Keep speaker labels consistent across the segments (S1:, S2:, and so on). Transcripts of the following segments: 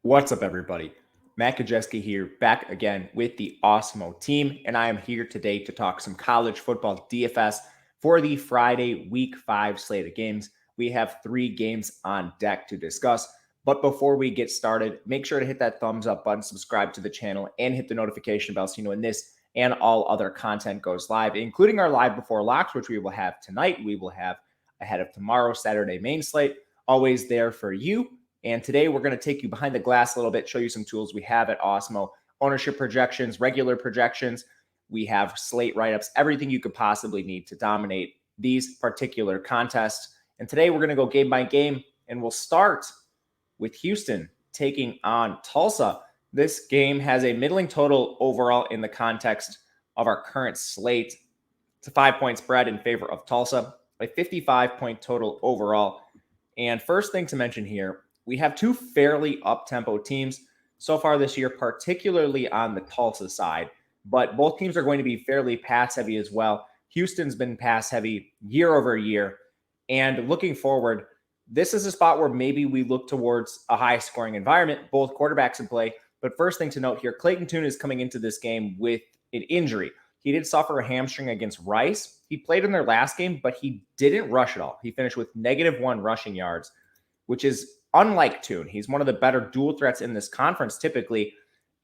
S1: What's up, everybody? Matt Gajewski here, back again with the Awesemo team, and I am here today to talk some college football DFS for the Friday Week 5 slate of games. We have 3 games on deck to discuss, but before we get started, make sure to hit that thumbs up button, subscribe to the channel, and hit the notification bell so you know when this and all other content goes live, including our live before locks, which we will have tonight. We will have ahead of tomorrow, Saturday main slate, always there for you. And today we're going to take you behind the glass a little bit, show you some tools we have at Awesemo, ownership projections, regular projections. We have slate write-ups, everything you could possibly need to dominate these particular contests. And today we're going to go game by game, and we'll start with Houston taking on Tulsa. This game has a middling total overall in the context of our current slate. It's a 5-point spread in favor of Tulsa, a 55-point total overall. And first thing to mention here, we have 2 fairly up-tempo teams so far this year, particularly on the Tulsa side, but both teams are going to be fairly pass-heavy as well. Houston's been pass-heavy year over year, and looking forward, this is a spot where maybe we look towards a high-scoring environment, both quarterbacks in play. But first thing to note here, Clayton Tune is coming into this game with an injury. He did suffer a hamstring against Rice. He played in their last game, but he didn't rush at all. He finished with -1 rushing yards, which is unlike Tune. He's one of the better dual threats in this conference typically,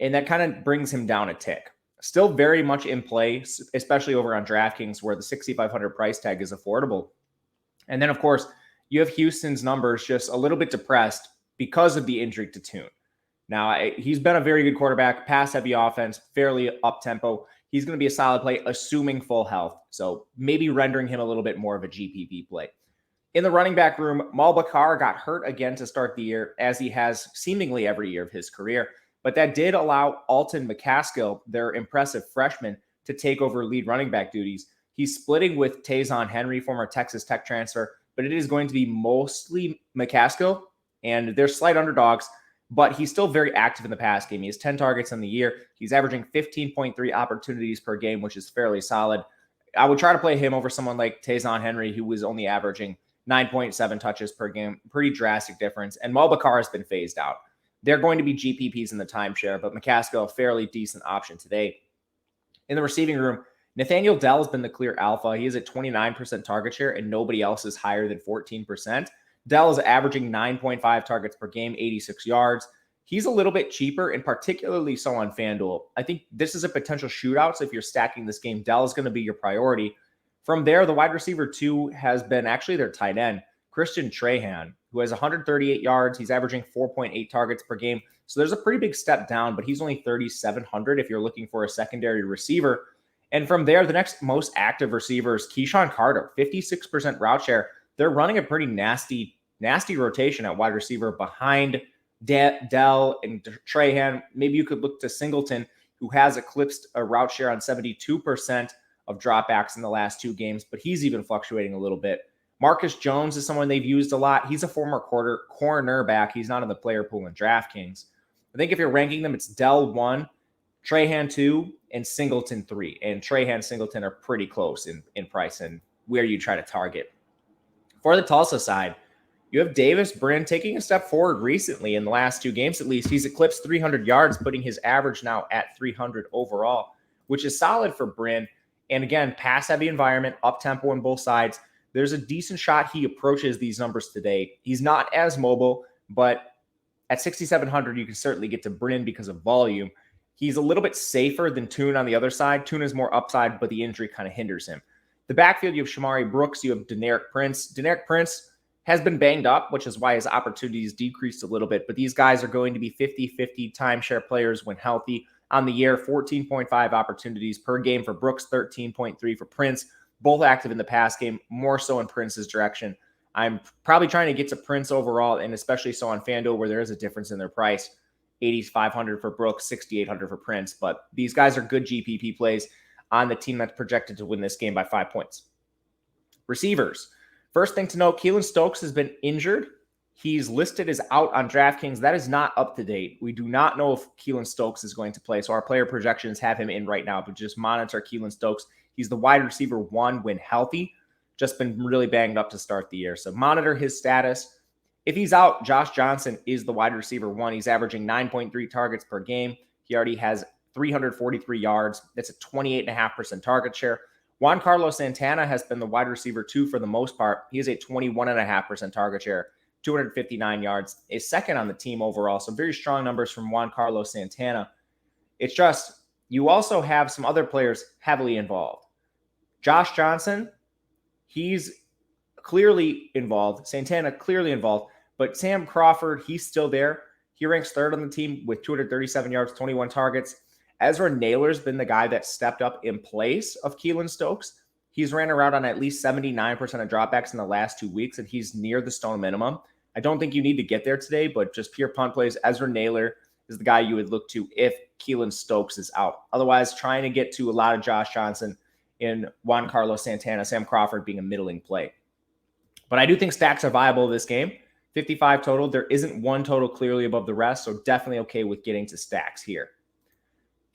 S1: and that kind of brings him down a tick. Still very much in play, especially over on DraftKings where the $6,500 price tag is affordable. And then, of course, you have Houston's numbers just a little bit depressed because of the injury to Tune. Now, he's been a very good quarterback, pass-heavy offense, fairly up-tempo. He's going to be a solid play, assuming full health. So maybe rendering him a little bit more of a GPP play. In the running back room, Malbakar got hurt again to start the year, as he has seemingly every year of his career. But that did allow Alton McCaskill, their impressive freshman, to take over lead running back duties. He's splitting with Tayzon Henry, former Texas Tech transfer, but it is going to be mostly McCaskill, and they're slight underdogs, but he's still very active in the pass game. He has 10 targets in the year. He's averaging 15.3 opportunities per game, which is fairly solid. I would try to play him over someone like Tayzon Henry, who was only averaging 9.7 touches per game, pretty drastic difference. And Malbakar has been phased out. They're going to be GPPs in the timeshare, but McCaskill, a fairly decent option today. In the receiving room, Nathaniel Dell has been the clear alpha. He is at 29% target share, and nobody else is higher than 14%. Dell is averaging 9.5 targets per game, 86 yards. He's a little bit cheaper, and particularly so on FanDuel. I think this is a potential shootout, so if you're stacking this game, Dell is going to be your priority. From there, the wide receiver 2 has been actually their tight end, Christian Trahan, who has 138 yards. He's averaging 4.8 targets per game. So there's a pretty big step down, but he's only 3,700 if you're looking for a secondary receiver. And from there, the next most active receiver is Keyshawn Carter, 56% route share. They're running a pretty nasty rotation at wide receiver behind Dell and Trahan. Maybe you could look to Singleton, who has eclipsed a route share on 72% of dropbacks in the last 2 games, but he's even fluctuating a little bit. Marcus Jones is someone they've used a lot. He's a former cornerback. He's not in the player pool in DraftKings. I think if you're ranking them, it's Dell 1, Trahan 2, and Singleton 3. And Trahan and Singleton are pretty close in price and where you try to target. For the Tulsa side, you have Davis Bryn taking a step forward recently in the last 2 games at least. He's eclipsed 300 yards, putting his average now at 300 overall, which is solid for Bryn. And again, pass-heavy environment, up-tempo on both sides. There's a decent shot he approaches these numbers today. He's not as mobile, but at 6,700, you can certainly get to Bryn because of volume. He's a little bit safer than Tune on the other side. Tune is more upside, but the injury kind of hinders him. The backfield, you have Shamari Brooks, you have Derrick Prince. Derrick Prince has been banged up, which is why his opportunities decreased a little bit, but these guys are going to be 50-50 timeshare players when healthy. On the year, 14.5 opportunities per game for Brooks, 13.3 for Prince. Both active in the pass game, more so in Prince's direction. I'm probably trying to get to Prince overall, and especially so on FanDuel, where there is a difference in their price. 8,500 for Brooks, 6,800 for Prince. But these guys are good GPP plays on the team that's projected to win this game by 5 points. Receivers. First thing to note, Keelan Stokes has been injured. He's listed as out on DraftKings. That is not up to date. We do not know if Keelan Stokes is going to play. So our player projections have him in right now, but just monitor Keelan Stokes. He's the wide receiver 1 when healthy. Just been really banged up to start the year. So monitor his status. If he's out, Josh Johnson is the wide receiver 1. He's averaging 9.3 targets per game. He already has 343 yards. That's a 28.5% target share. Juan Carlos Santana has been the wide receiver 2 for the most part. He has a 21.5% target share, 259 yards, is second on the team overall. So very strong numbers from Juan Carlos Santana. It's just you also have some other players heavily involved. Josh Johnson, he's clearly involved. Santana clearly involved. But Sam Crawford, he's still there. He ranks third on the team with 237 yards, 21 targets. Ezra Naylor's been the guy that stepped up in place of Keelan Stokes. He's ran around on at least 79% of dropbacks in the last 2 weeks, and he's near the stone minimum. I don't think you need to get there today, but just pure punt plays, Ezra Naylor is the guy you would look to if Keelan Stokes is out. Otherwise, trying to get to a lot of Josh Johnson and Juan Carlos Santana, Sam Crawford being a middling play. But I do think stacks are viable this game. 55 total. There isn't one total clearly above the rest, so definitely okay with getting to stacks here.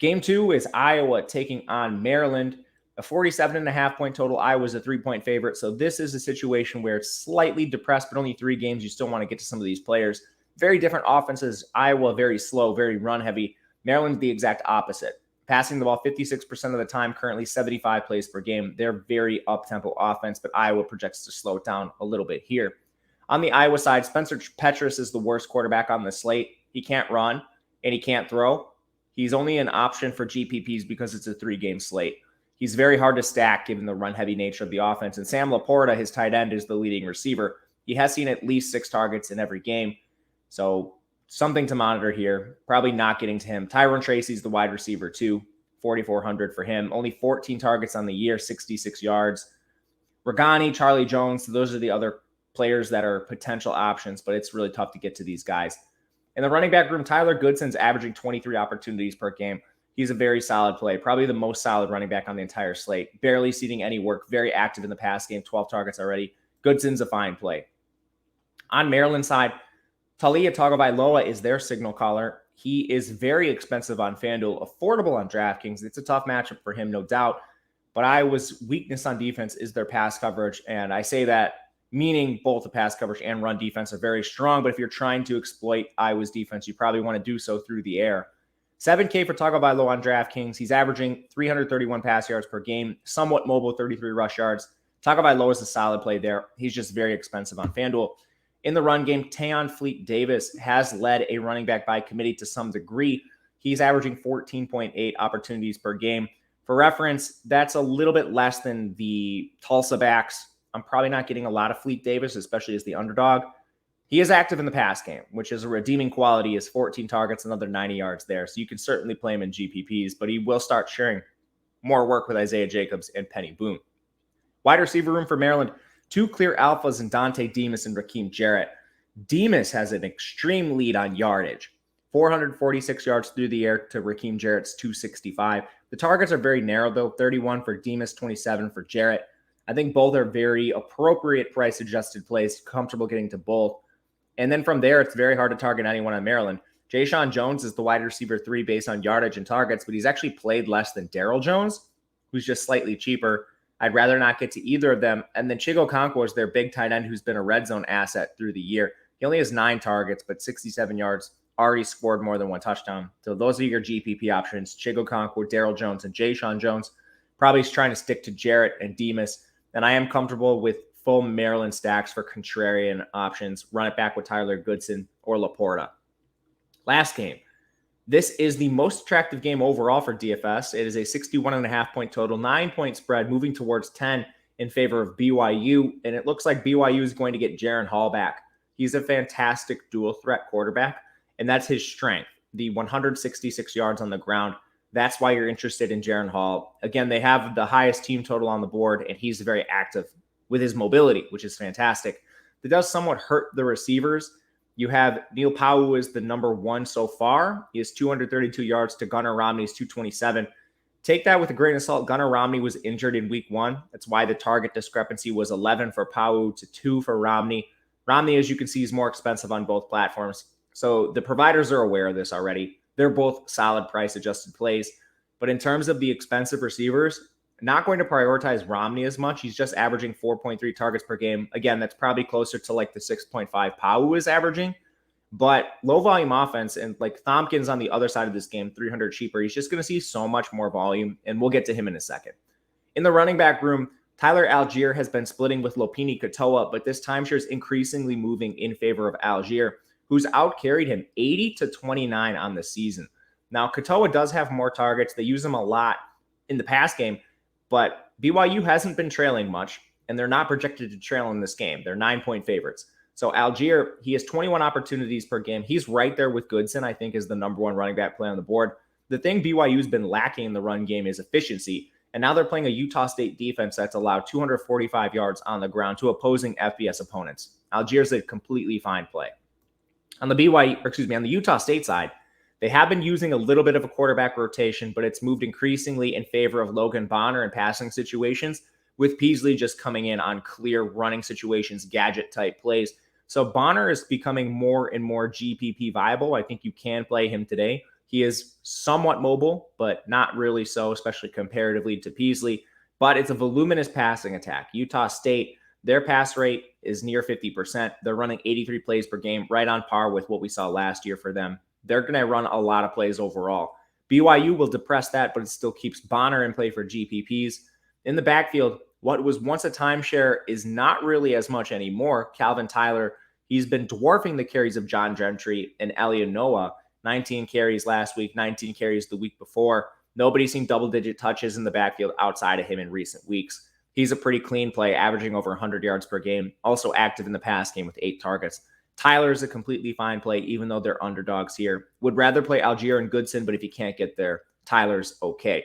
S1: Game 2 is Iowa taking on Maryland. A 47.5-point total. Iowa's a 3-point favorite, so this is a situation where it's slightly depressed, but only 3 games. You still want to get to some of these players. Very different offenses. Iowa, very slow, very run-heavy. Maryland's the exact opposite. Passing the ball 56% of the time, currently 75 plays per game. They're very up-tempo offense, but Iowa projects to slow it down a little bit here. On the Iowa side, Spencer Petras is the worst quarterback on the slate. He can't run, and he can't throw. He's only an option for GPPs because it's a 3-game slate. He's very hard to stack given the run-heavy nature of the offense. And Sam Laporta, his tight end, is the leading receiver. He has seen at least 6 targets in every game. So something to monitor here. Probably not getting to him. Tyrone Tracy's the wide receiver too. 4,400 for him. Only 14 targets on the year, 66 yards. Regani, Charlie Jones, those are the other players that are potential options, but it's really tough to get to these guys. In the running back room, Tyler Goodson's averaging 23 opportunities per game. He's a very solid play, probably the most solid running back on the entire slate. Barely seeing any work, very active in the pass game, 12 targets already. Goodson's a fine play. On Maryland side, Talia Tagovailoa is their signal caller. He is very expensive on FanDuel, affordable on DraftKings. It's a tough matchup for him, no doubt. But Iowa's weakness on defense is their pass coverage, and I say that meaning both the pass coverage and run defense are very strong. But if you're trying to exploit Iowa's defense, you probably want to do so through the air. 7K for Tagovailoa on DraftKings. He's averaging 331 pass yards per game, somewhat mobile, 33 rush yards. Tagovailoa is a solid play there. He's just very expensive on FanDuel. In the run game, Tayon Fleet Davis has led a running back by committee to some degree. He's averaging 14.8 opportunities per game. For reference, that's a little bit less than the Tulsa backs. I'm probably not getting a lot of Fleet Davis, especially as the underdog. He is active in the pass game, which is a redeeming quality. He has 14 targets, another 90 yards there. So you can certainly play him in GPPs, but he will start sharing more work with Isaiah Jacobs and Penny Boone. Wide receiver room for Maryland, 2 clear alphas in Dante Demas and Raheem Jarrett. Demas has an extreme lead on yardage. 446 yards through the air to Raheem Jarrett's 265. The targets are very narrow, though. 31 for Demas, 27 for Jarrett. I think both are very appropriate price-adjusted plays, comfortable getting to both. And then from there, it's very hard to target anyone on Maryland. Jayshon Jones is the wide receiver 3 based on yardage and targets, but he's actually played less than Darryl Jones, who's just slightly cheaper. I'd rather not get to either of them. And then Chigo Okonkwo is their big tight end who's been a red zone asset through the year. He only has 9 targets, but 67 yards, already scored more than 1 touchdown. So those are your GPP options. Chigo Okonkwo, Darryl Jones, and Jayshon Jones. Probably trying to stick to Jarrett and Demas. And I am comfortable with full Maryland stacks for contrarian options. Run it back with Tyler Goodson or Laporta. Last game. This is the most attractive game overall for DFS. It is a 61.5-point total, 9-point spread, moving towards 10 in favor of BYU. And it looks like BYU is going to get Jaren Hall back. He's a fantastic dual threat quarterback, and that's his strength, the 166 yards on the ground. That's why you're interested in Jaren Hall. Again, they have the highest team total on the board, and he's very active with his mobility, which is fantastic. That does somewhat hurt the receivers. You have Neil Powell is the number 1 so far. He has 232 yards to Gunnar Romney's 227. Take that with a grain of salt. Gunnar Romney was injured in week 1. That's why the target discrepancy was 11 for Powell to 2 for Romney. Romney, as you can see, is more expensive on both platforms. So the providers are aware of this already. They're both solid price-adjusted plays. But in terms of the expensive receivers, Not going to prioritize Romney as much. He's just averaging 4.3 targets per game. Again, that's probably closer to like the 6.5 Pau is averaging. But low volume offense and like Thompkins on the other side of this game, 300 cheaper. He's just going to see so much more volume, and we'll get to him in a second. In the running back room, Tyler Algiere has been splitting with Lopini Katoa, but this timeshare is increasingly moving in favor of Algiere, who's outcarried him 80-29 on the season. Now, Katoa does have more targets. They use him a lot in the pass game, but BYU hasn't been trailing much, and they're not projected to trail in this game. They're 9-point favorites. So Algiere, he has 21 opportunities per game. He's right there with Goodson, I think, is the number one running back play on the board. The thing BYU's been lacking in the run game is efficiency, and now they're playing a Utah State defense that's allowed 245 yards on the ground to opposing FBS opponents. Algiere's a completely fine play. On the Utah State side, they have been using a little bit of a quarterback rotation, but it's moved increasingly in favor of Logan Bonner in passing situations, with Peasley just coming in on clear running situations, gadget-type plays. So Bonner is becoming more and more GPP viable. I think you can play him today. He is somewhat mobile, but not really so, especially comparatively to Peasley. But it's a voluminous passing attack. Utah State, their pass rate is near 50%. They're running 83 plays per game, right on par with what we saw last year for them. They're going to run a lot of plays overall. BYU will depress that, but it still keeps Bonner in play for GPPs. In the backfield, what was once a timeshare is not really as much anymore. Calvin Tyler, he's been dwarfing the carries of John Gentry and Elliot Noah. 19 carries last week, 19 carries the week before. Nobody's seen double-digit touches in the backfield outside of him in recent weeks. He's a pretty clean play, averaging over 100 yards per game, also active in the pass game with 8 targets. Tyler is a completely fine play, even though they're underdogs here. Would rather play Algiere and Goodson, but if you can't get there, Tyler's okay.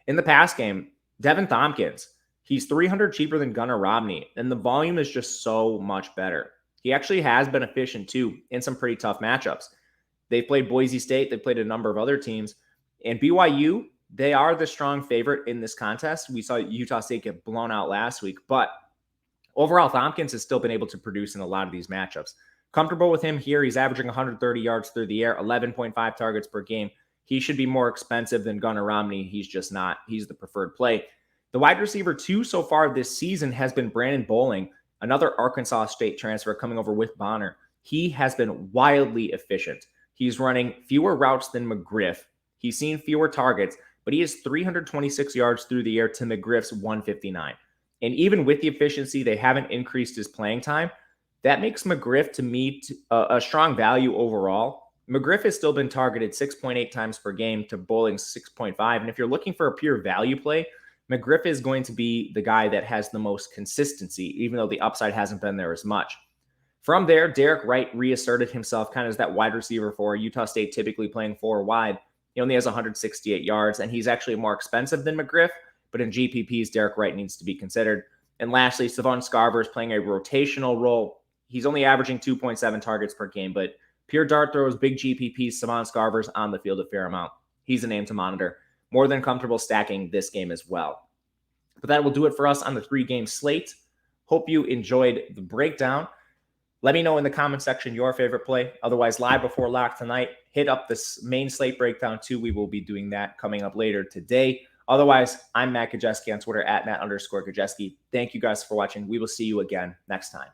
S1: In the pass game, Devin Thompkins, he's 300 cheaper than Gunnar Romney, and the volume is just so much better. He actually has been efficient, too, in some pretty tough matchups. They played Boise State. They played a number of other teams. And BYU, they are the strong favorite in this contest. We saw Utah State get blown out last week. But overall, Thompkins has still been able to produce in a lot of these matchups. Comfortable with him here. He's averaging 130 yards through the air, 11.5 targets per game. He should be more expensive than Gunnar Romney. He's just not. He's the preferred play. The wide receiver 2 so far this season has been Brandon Bowling, another Arkansas State transfer coming over with Bonner. He has been wildly efficient. He's running fewer routes than McGriff. He's seen fewer targets, but he has 326 yards through the air to McGriff's 159. And even with the efficiency, they haven't increased his playing time. That makes McGriff, to me, a strong value overall. McGriff has still been targeted 6.8 times per game to Bowling's 6.5. And if you're looking for a pure value play, McGriff is going to be the guy that has the most consistency, even though the upside hasn't been there as much. From there, Derrick Wright reasserted himself kind of as that wide receiver for Utah State, typically playing 4 wide. He only has 168 yards, and he's actually more expensive than McGriff, but in GPPs, Derrick Wright needs to be considered. And lastly, Stephon Scarborough is playing a rotational role. He's only averaging 2.7 targets per game, but pure dart throws, big GPPs, Stephon Scarborough's on the field a fair amount. He's a name to monitor. More than comfortable stacking this game as well. But that will do it for us on the 3-game slate. Hope you enjoyed the breakdown. Let me know in the comment section your favorite play. Otherwise, live before lock tonight, hit up this main slate breakdown too. We will be doing that coming up later today. Otherwise, I'm Matt Gajewski on Twitter at Matt_Gajewski. Thank you guys for watching. We will see you again next time.